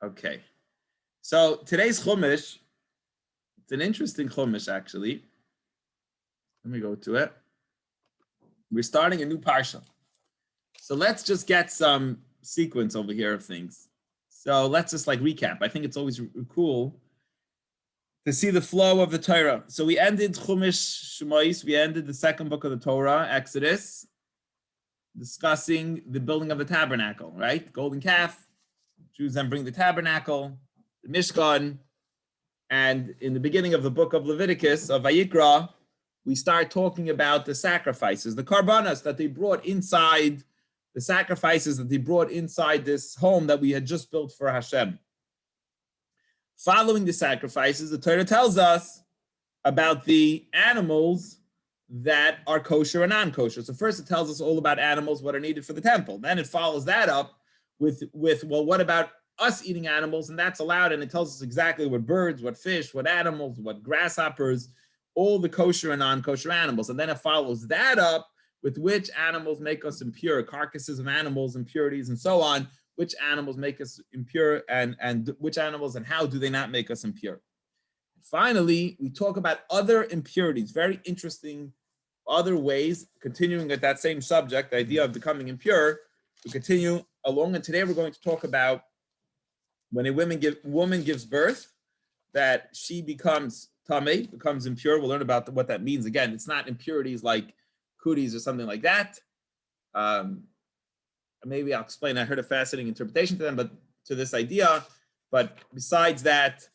Okay. So today's Chumash, it's an interesting Chumash actually. Let me go to it. We're starting a new parsha. So let's just get some sequence over here of things. So let's just recap. I think it's always cool to see the flow of the Torah. So we ended Chumash Shemais, we ended the second book of the Torah, Exodus, discussing the building of the tabernacle, right? Golden calf. Jews then bring the tabernacle, the Mishkan, and in the beginning of the book of Leviticus, of Vayikra, we start talking about the sacrifices, the karbanas that they brought inside, the sacrifices that they brought inside this home that we had just built for Hashem. Following the sacrifices, the Torah tells us about the animals that are kosher and non-kosher. So first it tells us all about animals, what are needed for the temple. Then it follows that up with well, what about us eating animals? And that's allowed, and it tells us exactly what birds, what fish, what animals, what grasshoppers, all the kosher and non-kosher animals. And then it follows that up with which animals make us impure, carcasses of animals, impurities, and so on. Which animals make us impure, and which animals and how do they not make us impure. Finally, we talk about other impurities, very interesting other ways, continuing at that same subject, the idea of becoming impure. We continue along, and today we're going to talk about when a woman gives birth, that she becomes tamei, becomes impure. We'll learn about what that means. Again, it's not impurities like cooties or something like that. Maybe I'll explain. I heard a fascinating interpretation to them, but to this idea. But besides that,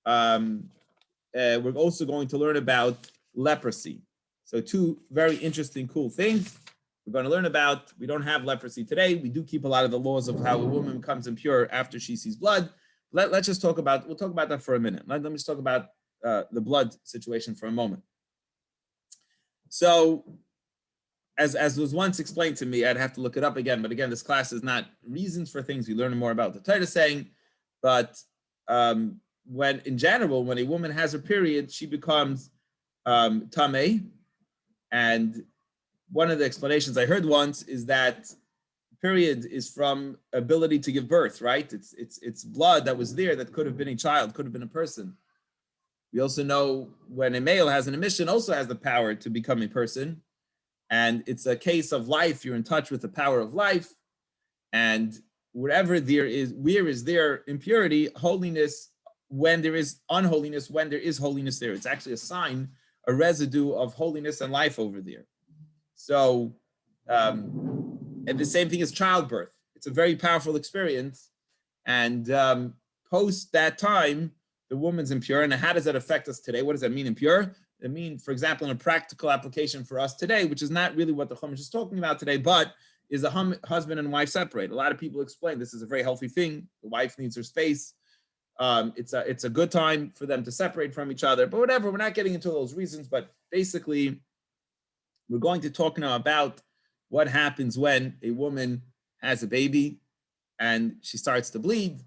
we're also going to learn about leprosy. So two very interesting, cool things we're going to learn about. We don't have leprosy today. We do keep a lot of the laws of how a woman becomes impure after she sees blood. Let's just talk about, we'll talk about that for a minute. Let me just talk about the blood situation for a moment. So as was once explained to me, I'd have to look it up again. But again, this class is not reasons for things. We learn more about the Torah saying, but when in general, when a woman has her period, she becomes tamei. And one of the explanations I heard once is that period is from ability to give birth, right? It's blood that was there that could have been a child, could have been a person. We also know when a male has an emission, also has the power to become a person. And it's a case of life. You're in touch with the power of life. And wherever there is, where is there impurity, holiness, when there is unholiness, when there is holiness there. It's actually a sign, a residue of holiness and life over there. So, and the same thing as childbirth. It's a very powerful experience. And post that time, the woman's impure. And how does that affect us today? What does that mean, impure? It means, for example, in a practical application for us today, which is not really what the Chumash is talking about today, but is a husband and wife separate. A lot of people explain this is a very healthy thing. The wife needs her space. It's a good time for them to separate from each other, but whatever, we're not getting into those reasons. But basically, we're going to talk now about what happens when a woman has a baby and she starts to bleed.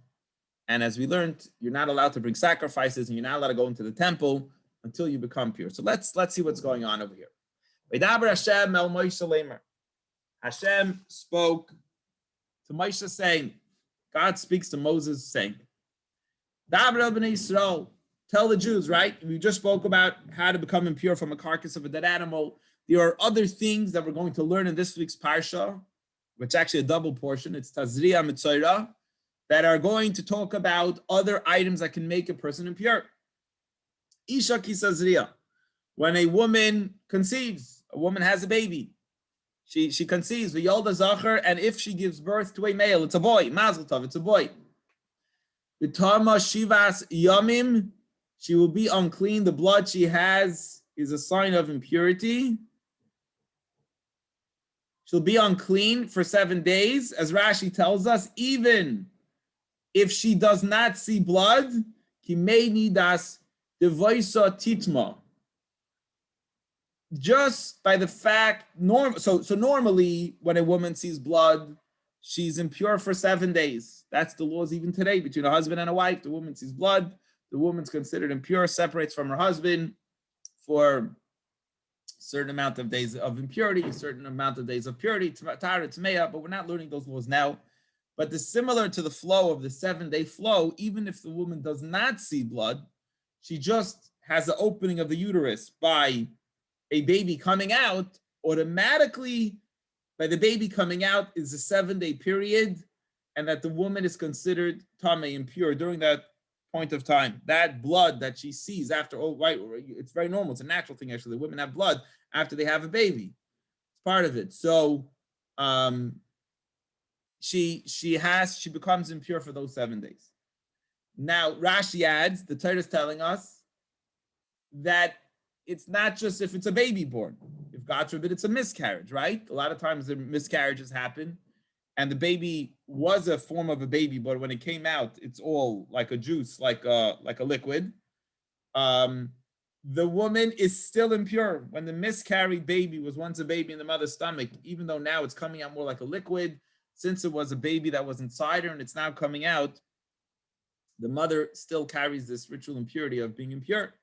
And as we learned, you're not allowed to bring sacrifices and you're not allowed to go into the temple until you become pure. So let's see what's going on over here. Hashem spoke to Moshe saying, God speaks to Moses saying, tell the Jews, right? We just spoke about how to become impure from a carcass of a dead animal. There are other things that we're going to learn in this week's Parsha, which is actually a double portion. It's Tazria Mitzorah, that are going to talk about other items that can make a person impure. Isha Kisazriya, when a woman conceives, a woman has a baby, she conceives, the Yolda Zachar, and if she gives birth to a male, it's a boy, Mazel Tov, it's a boy. Vitama Shivas Yamim, she will be unclean. The blood she has is a sign of impurity. She'll be unclean for 7 days, as Rashi tells us, even if she does not see blood, ki may nidas devoisa titma. Just by the fact, so normally when a woman sees blood, she's impure for 7 days. That's the laws even today between a husband and a wife. The woman sees blood, the woman's considered impure, separates from her husband for a certain amount of days of impurity, a certain amount of days of purity, Tara, Tmeya, but we're not learning those laws now. But similar to the flow of the 7-day flow, even if the woman does not see blood, she just has the opening of the uterus by a baby coming out, automatically by the baby coming out is a 7-day period, and that the woman is considered tamei, impure during that point of time. That blood that she sees after, oh, right, it's very normal. It's a natural thing, actually. Women have blood after they have a baby. It's part of it. So she becomes impure for those 7 days. Now, Rashi adds, the Torah is telling us that it's not just if it's a baby born. If God forbid it's a miscarriage, right? A lot of times the miscarriages happen and the baby was a form of a baby, but when it came out, it's all like a juice, like a liquid. The woman is still impure. When the miscarried baby was once a baby in the mother's stomach, even though now it's coming out more like a liquid, since it was a baby that was inside her and it's now coming out, the mother still carries this ritual impurity of being impure.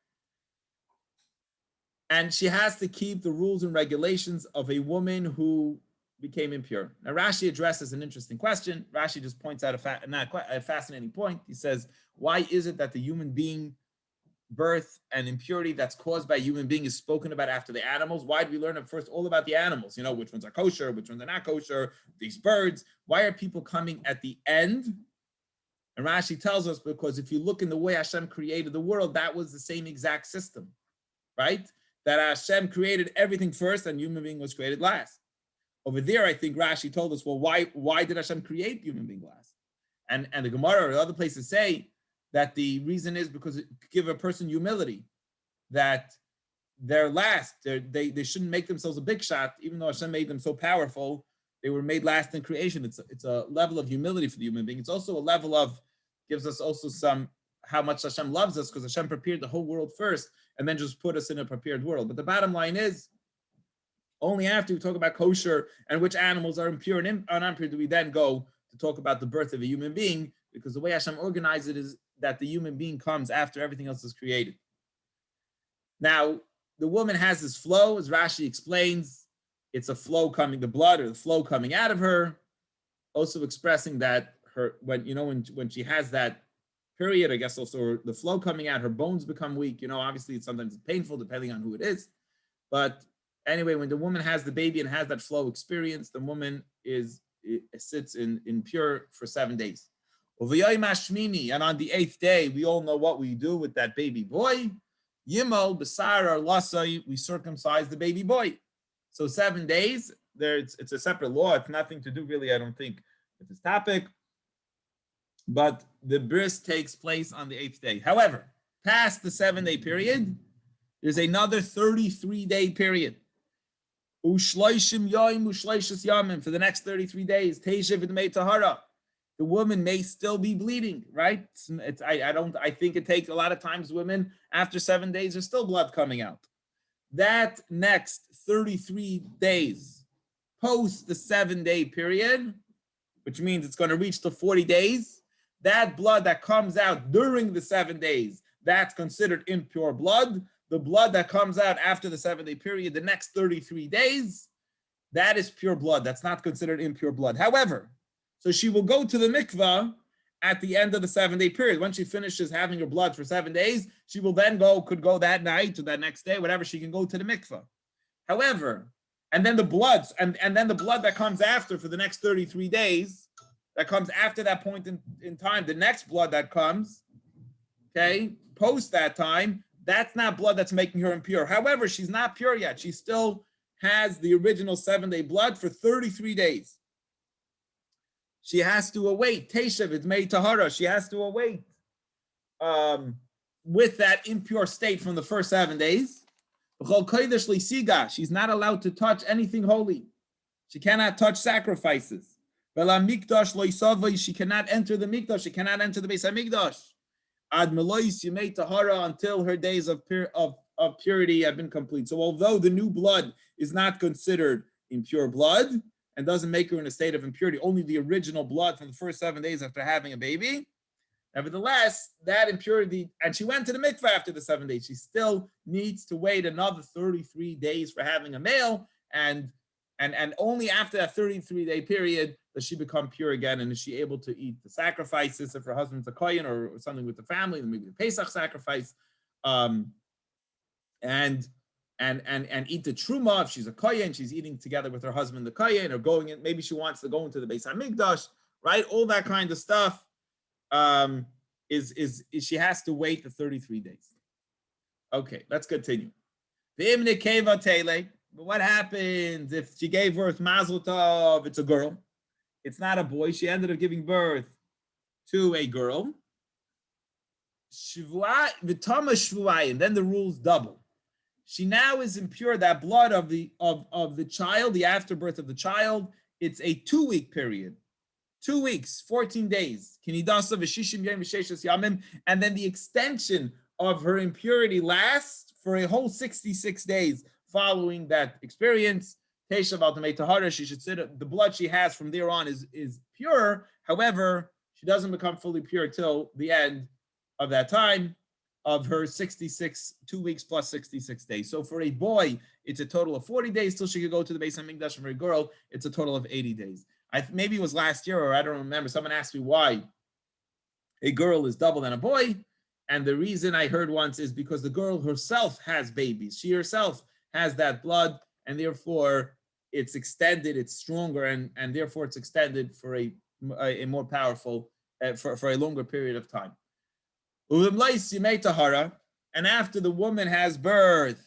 And she has to keep the rules and regulations of a woman who became impure. Now, Rashi addresses an interesting question. Rashi just points out a fascinating point. He says, why is it that the human being birth and impurity that's caused by a human being is spoken about after the animals? Why do we learn at first all about the animals? You know, which ones are kosher, which ones are not kosher, these birds. Why are people coming at the end? And Rashi tells us because if you look in the way Hashem created the world, that was the same exact system, right? That Hashem created everything first and human being was created last. Over there, I think Rashi told us, well, why did Hashem create human being last? And the Gemara or other places say that the reason is because it give a person humility, that they're last. They shouldn't make themselves a big shot, even though Hashem made them so powerful. They were made last in creation. It's a level of humility for the human being. It's also a level of, gives us also some, how much Hashem loves us, because Hashem prepared the whole world first and then just put us in a prepared world. But the bottom line is, only after we talk about kosher and which animals are impure and unimpure do we then go to talk about the birth of a human being, because the way Hashem organized it is that the human being comes after everything else is created. Now, the woman has this flow, as Rashi explains, it's a flow coming, the blood or the flow coming out of her, also expressing that her, when she has that period, I guess also the flow coming out, her bones become weak. Obviously it's sometimes painful depending on who it is. But anyway, when the woman has the baby and has that flow experience, the woman sits in impure for 7 days. And on the 8th day, we all know what we do with that baby boy. Yimol, Basar, or Lasai, we circumcise the baby boy. So 7 days, it's a separate law. It's nothing to do really, I don't think, with this topic. But the bris takes place on the 8th day. However, past the 7-day period, there's another 33-day period. Ushloishim yoim, ushloishis yamim, for the next 33 days. Teisha v'dmei tahara. The woman may still be bleeding, right? I think it takes a lot of times women after 7 days, there's still blood coming out. That next 33 days post the 7-day period, which means it's going to reach the 40 days, that blood that comes out during the 7 days, that's considered impure blood. The blood that comes out after the 7-day period, the next 33 days, that is pure blood. That's not considered impure blood. However, so she will go to the mikvah at the end of the 7-day period. Once she finishes having her blood for 7 days, she will then could go that night or that next day, whatever, she can go to the mikvah. However, and then the blood, and then the blood that comes after for the next 33 days, that comes after that point in time, the next blood that comes, okay, post that time, that's not blood that's making her impure. However, she's not pure yet. She still has the original 7-day blood for 33 days. She has to await. Teshav, it's made tahara. She has to await with that impure state from the first 7 days. She's not allowed to touch anything holy. She cannot touch sacrifices. She cannot enter the mikdash. She cannot enter the Beis HaMikdash. Ad melois yemei tahara, until her days of purity have been complete. So although the new blood is not considered impure blood and doesn't make her in a state of impurity, only the original blood from the first 7 days after having a baby, nevertheless, that impurity, and she went to the mikvah after the 7 days, she still needs to wait another 33 days for having a male, and only after that 33-day period does she become pure again, and is she able to eat the sacrifices if her husband's a kohen or something with the family, maybe the Pesach sacrifice, and eat the truma if she's a kohen, she's eating together with her husband the kohen, or going in, maybe she wants to go into the Beis Hamikdash, right? All that kind of stuff. Is she has to wait the 33 days. Okay, let's continue. But what happens if she gave birth, mazel tov, it's a girl, it's not a boy, she ended up giving birth to a girl, and then the rules double. She now is impure, that blood of the child, the afterbirth of the child, it's a 2-week period. 2 weeks, 14 days. And then the extension of her impurity lasts for a whole 66 days following that experience. She should sit, the blood she has from there on is pure. However, she doesn't become fully pure till the end of that time of her 66, 2 weeks plus 66 days. So for a boy, it's a total of 40 days till she could go to the Beis Hamikdash. For a girl, it's a total of 80 days. Maybe it was last year, or I don't remember. Someone asked me why a girl is double than a boy. And the reason I heard once is because the girl herself has babies. She herself has that blood, and therefore it's extended, it's stronger, and therefore it's extended for a more powerful, for a longer period of time. And after the woman has birth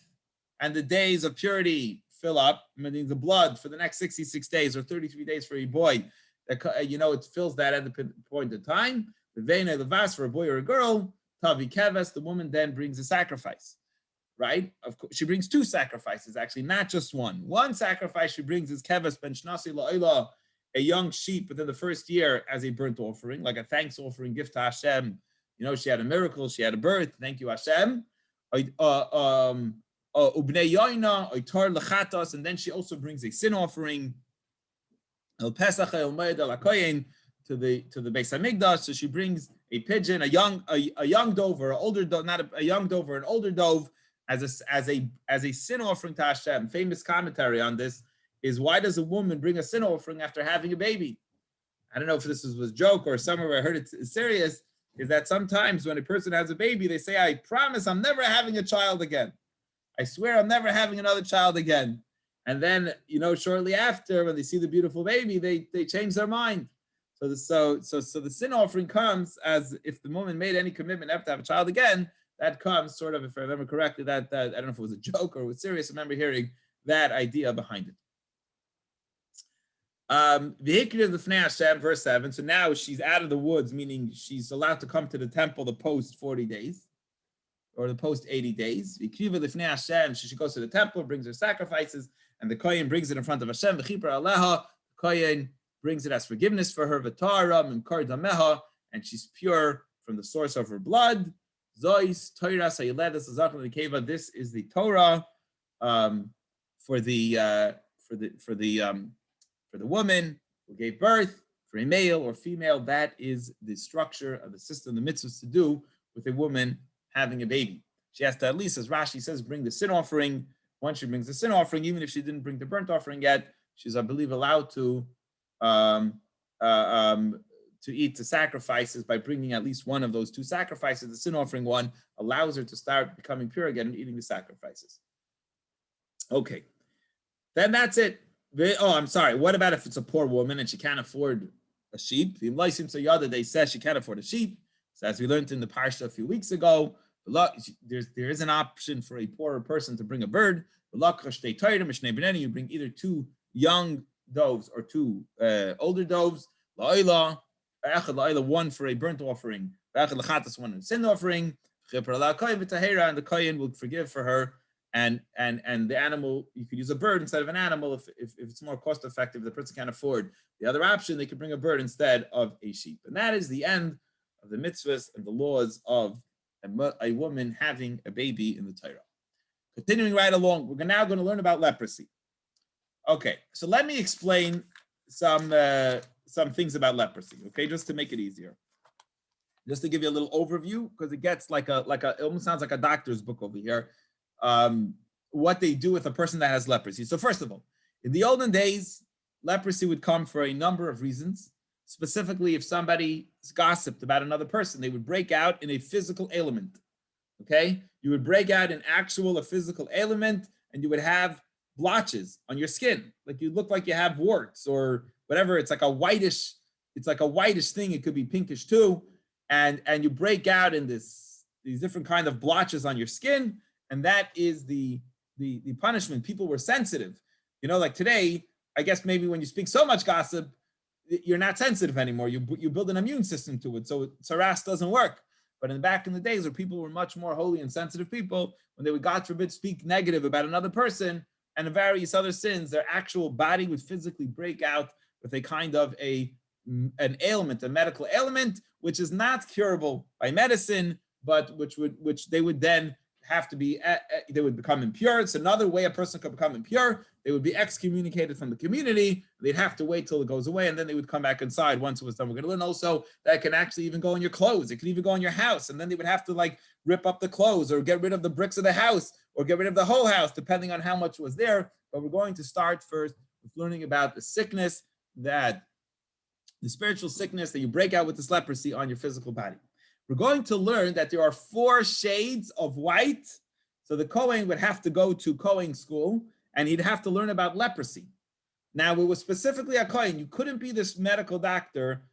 and the days of purity fill up, meaning the blood for the next 66 days or 33 days for a boy, it fills that at the point in time. The vena levas for a boy or a girl, tavi keves, the woman then brings a sacrifice, right? Of course, she brings 2 sacrifices, actually, not just one. One sacrifice she brings is keves ben shnasi la'ila, a young sheep within the first year as a burnt offering, like a thanks offering, gift to Hashem. She had a miracle, she had a birth, thank you Hashem. And then she also brings a sin offering, El Pesach El Moed El HaKoyen, to the Beis Hamikdash. So she brings a pigeon, a young dove or an older dove, not a young dove or an older dove, as a sin offering to Hashem. Famous commentary on this is, why does a woman bring a sin offering after having a baby? I don't know if this was a joke or somewhere I heard it's serious. Is that sometimes when a person has a baby, they say, I promise I'm never having a child again. I swear I'm never having another child again. And then, shortly after, when they see the beautiful baby, they change their mind. So the sin offering comes as if the woman made any commitment ever to have a child again. That comes sort of, if I remember correctly, that I don't know if it was a joke or it was serious. I remember hearing that idea behind it. Verse 7. So now she's out of the woods, meaning she's allowed to come to the temple the post 40 days or the post 80 days. She goes to the temple, brings her sacrifices, and the kohen brings it in front of Hashem. The kohen brings it as forgiveness for her, and she's pure from the source of her blood. This is the Torah for the woman who gave birth, for a male or female. That is the structure of the system, the mitzvahs to do with a woman having a baby. She has to, at least as Rashi says, bring the sin offering. Once she brings the sin offering, even if she didn't bring the burnt offering yet, she's, I believe, allowed to eat the sacrifices by bringing at least one of those 2 sacrifices. The sin offering one allows her to start becoming pure again and eating the sacrifices. Okay, then that's it. I'm sorry. What about if it's a poor woman and she can't afford a sheep? They said she can't afford a sheep. So as we learned in the parsha a few weeks ago, there is an option for a poorer person to bring a bird. You bring either 2 young doves or 2 older doves. One for a burnt offering, one for a sin offering. And the kohen will forgive for her. And the animal, you could use a bird instead of an animal if it's more cost effective. The person can't afford the other option, they could bring a bird instead of a sheep. And that is the end of the mitzvahs and the laws of a woman having a baby in the Torah. Continuing right along, we're now going to learn about leprosy. Okay, so let me explain some things about leprosy. Okay, just to make it easier, just to give you a little overview, because it gets like it almost sounds like a doctor's book over here. What they do with a person that has leprosy. So first of all, in the olden days, leprosy would come for a number of reasons. Specifically, if somebody gossiped about another person, they would break out in a physical ailment. Okay, you would break out an actual, a physical ailment, and you would have blotches on your skin, like you look like you have warts or whatever. It's like a whitish, thing. It could be pinkish too, and you break out in these different kind of blotches on your skin, and that is the punishment. People were sensitive, like today. I guess maybe when you speak so much gossip, you're not sensitive anymore. You build an immune system to it, so saras doesn't work. But back in the days where people were much more holy and sensitive people, when they would, God forbid, speak negative about another person and various other sins, their actual body would physically break out with a kind of an ailment, a medical ailment, which is not curable by medicine, but which they would then have to be, they would become impure. It's another way a person could become impure. They would be excommunicated from the community. They'd have to wait till it goes away, and then they would come back inside once it was done. We're going to learn also that can actually even go in your clothes. It can even go in your house, and then they would have to rip up the clothes or get rid of the bricks of the house or get rid of the whole house, depending on how much was there. But we're going to start first with learning about the sickness, the spiritual sickness that you break out with this leprosy on your physical body. We're going to learn that there are 4 shades of white. So the Kohen would have to go to Kohen school, and he'd have to learn about leprosy. Now, it was specifically a Kohen. You couldn't be this medical doctor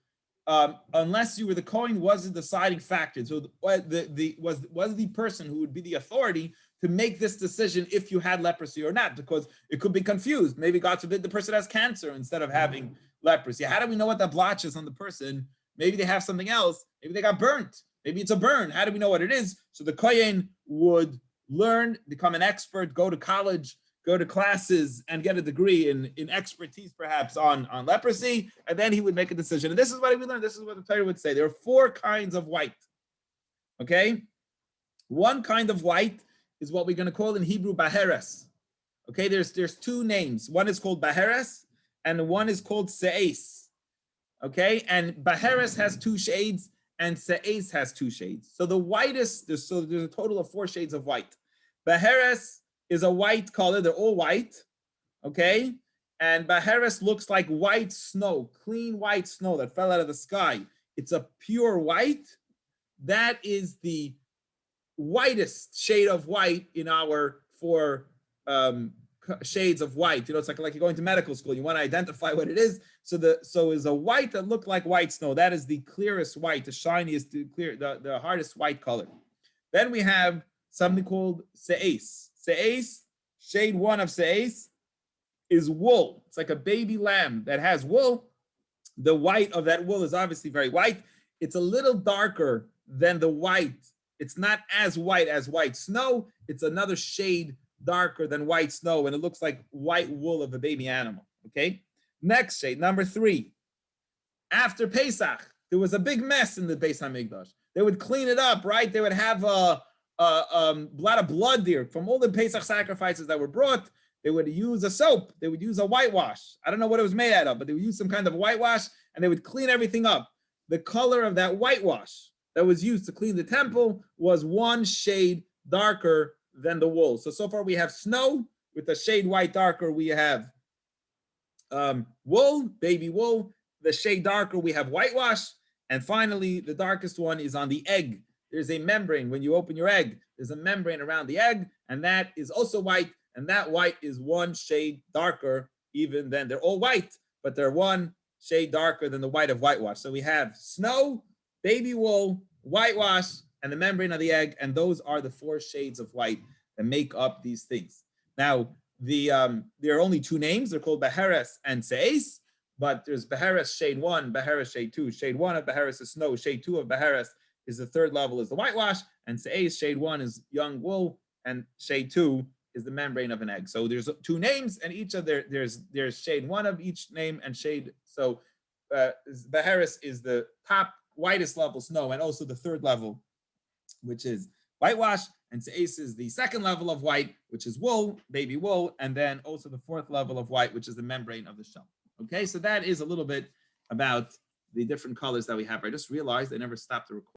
unless you were the Kohen was the deciding factor. So was the person who would be the authority to make this decision if you had leprosy or not, because it could be confused. Maybe, God forbid, the person has cancer instead of having leprosy. How do we know what the blotch is on the person? Maybe they have something else. Maybe they got burnt. Maybe it's a burn. How do we know what it is? So the Kohen would learn, become an expert, go to college, go to classes, and get a degree in expertise, perhaps, on leprosy, and then he would make a decision. And this is what we learned. This is what the Torah would say. There are 4 kinds of white. Okay? One kind of white is what we're going to call in Hebrew Baheres. Okay? There's 2 names. One is called Baheres, and one is called Se'es. Okay, and Baheres has 2 shades, and Se'es has 2 shades. So the whitest, there's a total of 4 shades of white. Baheres is a white color; they're all white. Okay, and Baheres looks like white snow, clean white snow that fell out of the sky. It's a pure white. That is the whitest shade of white in our 4 shades of white. It's like you're going to medical school. You want to identify what it is. So is a white that look like white snow. That is the clearest white, the shiniest, the hardest white color. Then we have something called Se'es. Se'es, shade 1 of Se'es, is wool. It's like a baby lamb that has wool. The white of that wool is obviously very white. It's a little darker than the white. It's not as white as white snow. It's another shade darker than white snow, and it looks like white wool of a baby animal. Okay, next shade, number 3. After Pesach, there was a big mess in the Beis Hamikdash. They would clean it up, right? They would have a lot of blood there from all the Pesach sacrifices that were brought. They would use a soap. They would use a whitewash. I don't know what it was made out of, but they would use some kind of whitewash, and they would clean everything up. The color of that whitewash that was used to clean the temple was 1 shade darker than the wool. So far we have snow with a shade white darker. We have wool, baby wool. The shade darker we have whitewash. And finally, the darkest one is on the egg. There's a membrane. When you open your egg, there's a membrane around the egg, and that is also white. And that white is 1 shade darker even than, they're all white, but they're 1 shade darker than the white of whitewash. So we have snow, baby wool, whitewash, and the membrane of the egg, and those are the 4 shades of white that make up these things. Now, there are only 2 names. They're called Baheres and Se'es, but there's Baheres shade 1, Baheres shade 2. Shade 1 of Baheres is snow. Shade 2 of Baheres is the 3rd level, is the whitewash, and Se'es shade 1 is young wool, and shade 2 is the membrane of an egg. So there's 2 names, and each of there's shade 1 of each name and shade. So Baheres is the top whitest level snow, and also the 3rd level, which is whitewash, and Se'es is the 2nd level of white, which is wool, baby wool, and then also the 4th level of white, which is the membrane of the shell. Okay, so that is a little bit about the different colors that we have. I just realized I never stopped the recording.